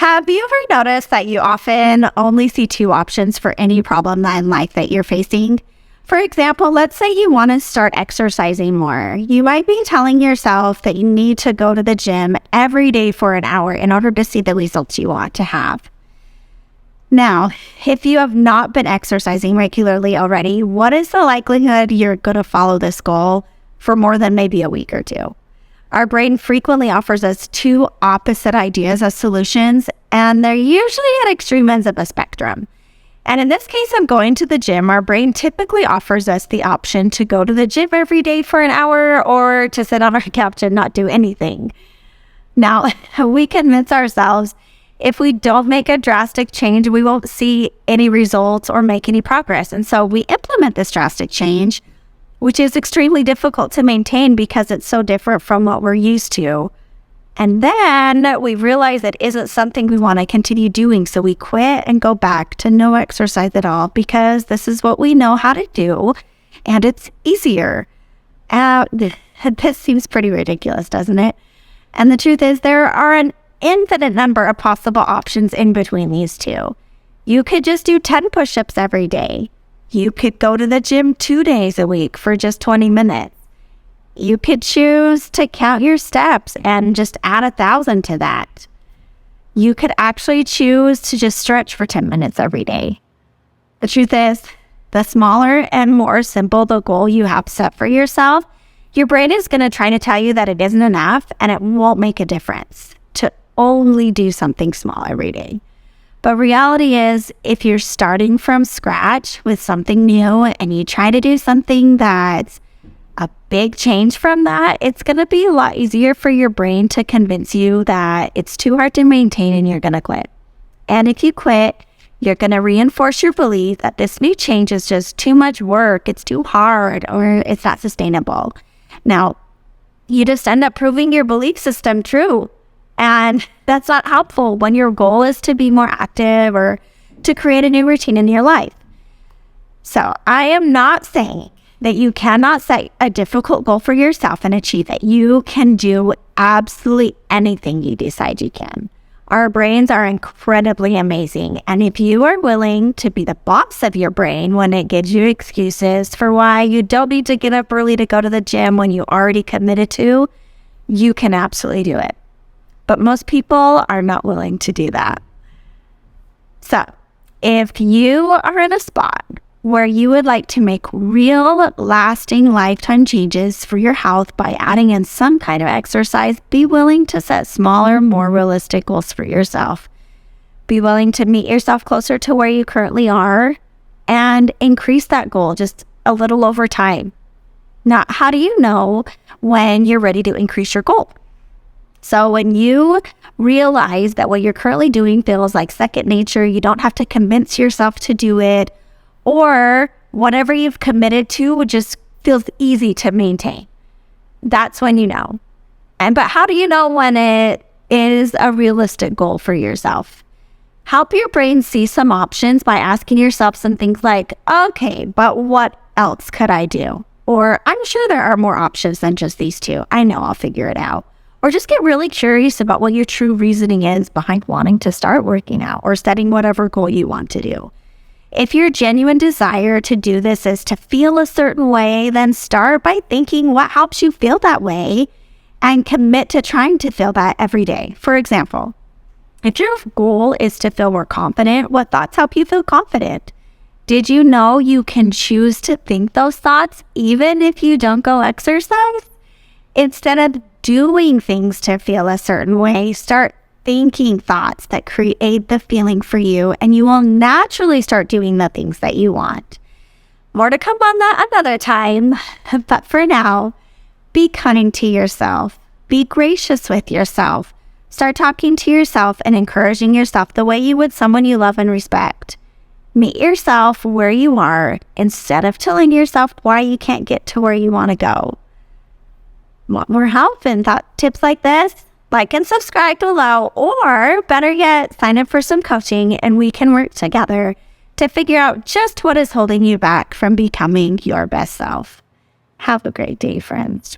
Have you ever noticed that you often only see two options for any problem in life that you're facing? For example, let's say you want to start exercising more. You might be telling yourself that you need to go to the gym every day for an hour in order to see the results you want to have. Now, if you have not been exercising regularly already, what is the likelihood you're going to follow this goal for more than maybe a week or two? Our brain frequently offers us two opposite ideas as solutions, and they're usually at extreme ends of the spectrum. And in this case, I'm going to the gym. Our brain typically offers us the option to go to the gym every day for an hour or to sit on our couch and not do anything. Now, we convince ourselves if we don't make a drastic change, we won't see any results or make any progress. And so we implement this drastic change, which is extremely difficult to maintain because it's so different from what we're used to. And then we realize it isn't something we want to continue doing. So we quit and go back to no exercise at all because this is what we know how to do and it's easier. This seems pretty ridiculous, doesn't it? And the truth is there are an infinite number of possible options in between these two. You could just do 10 push-ups every day. You could go to the gym 2 days a week for just 20 minutes. You could choose to count your steps and just add 1,000 to that. You could actually choose to just stretch for 10 minutes every day. The truth is, the smaller and more simple the goal you have set for yourself, your brain is going to try to tell you that it isn't enough and it won't make a difference to only do something small every day. But reality is, if you're starting from scratch with something new and you try to do something that's a big change from that, it's going to be a lot easier for your brain to convince you that it's too hard to maintain and you're going to quit. And if you quit, you're going to reinforce your belief that this new change is just too much work, it's too hard, or it's not sustainable. Now, you just end up proving your belief system true. And that's not helpful when your goal is to be more active or to create a new routine in your life. So I am not saying that you cannot set a difficult goal for yourself and achieve it. You can do absolutely anything you decide you can. Our brains are incredibly amazing. And if you are willing to be the boss of your brain when it gives you excuses for why you don't need to get up early to go to the gym when you already committed to, you can absolutely do it. But most people are not willing to do that. So, if you are in a spot where you would like to make real, lasting, lifetime changes for your health by adding in some kind of exercise, be willing to set smaller, more realistic goals for yourself. Be willing to meet yourself closer to where you currently are and increase that goal just a little over time. Now, how do you know when you're ready to increase your goal? So when you realize that what you're currently doing feels like second nature, you don't have to convince yourself to do it, or whatever you've committed to just feels easy to maintain. That's when you know. But how do you know when it is a realistic goal for yourself? Help your brain see some options by asking yourself some things like, okay, but what else could I do? Or I'm sure there are more options than just these two. I know I'll figure it out. Or just get really curious about what your true reasoning is behind wanting to start working out or setting whatever goal you want to do. If your genuine desire to do this is to feel a certain way, then start by thinking what helps you feel that way and commit to trying to feel that every day. For example, if your goal is to feel more confident, what thoughts help you feel confident? Did you know you can choose to think those thoughts even if you don't go exercise? Instead of doing things to feel a certain way, start thinking thoughts that create the feeling for you, and you will naturally start doing the things that you want. More to come on that another time, but for now, be kind to yourself. Be gracious with yourself. Start talking to yourself and encouraging yourself the way you would someone you love and respect. Meet yourself where you are instead of telling yourself why you can't get to where you want to go. Want more help and thought tips like this? Like and subscribe below, or better yet, sign up for some coaching and we can work together to figure out just what is holding you back from becoming your best self. Have a great day, friends.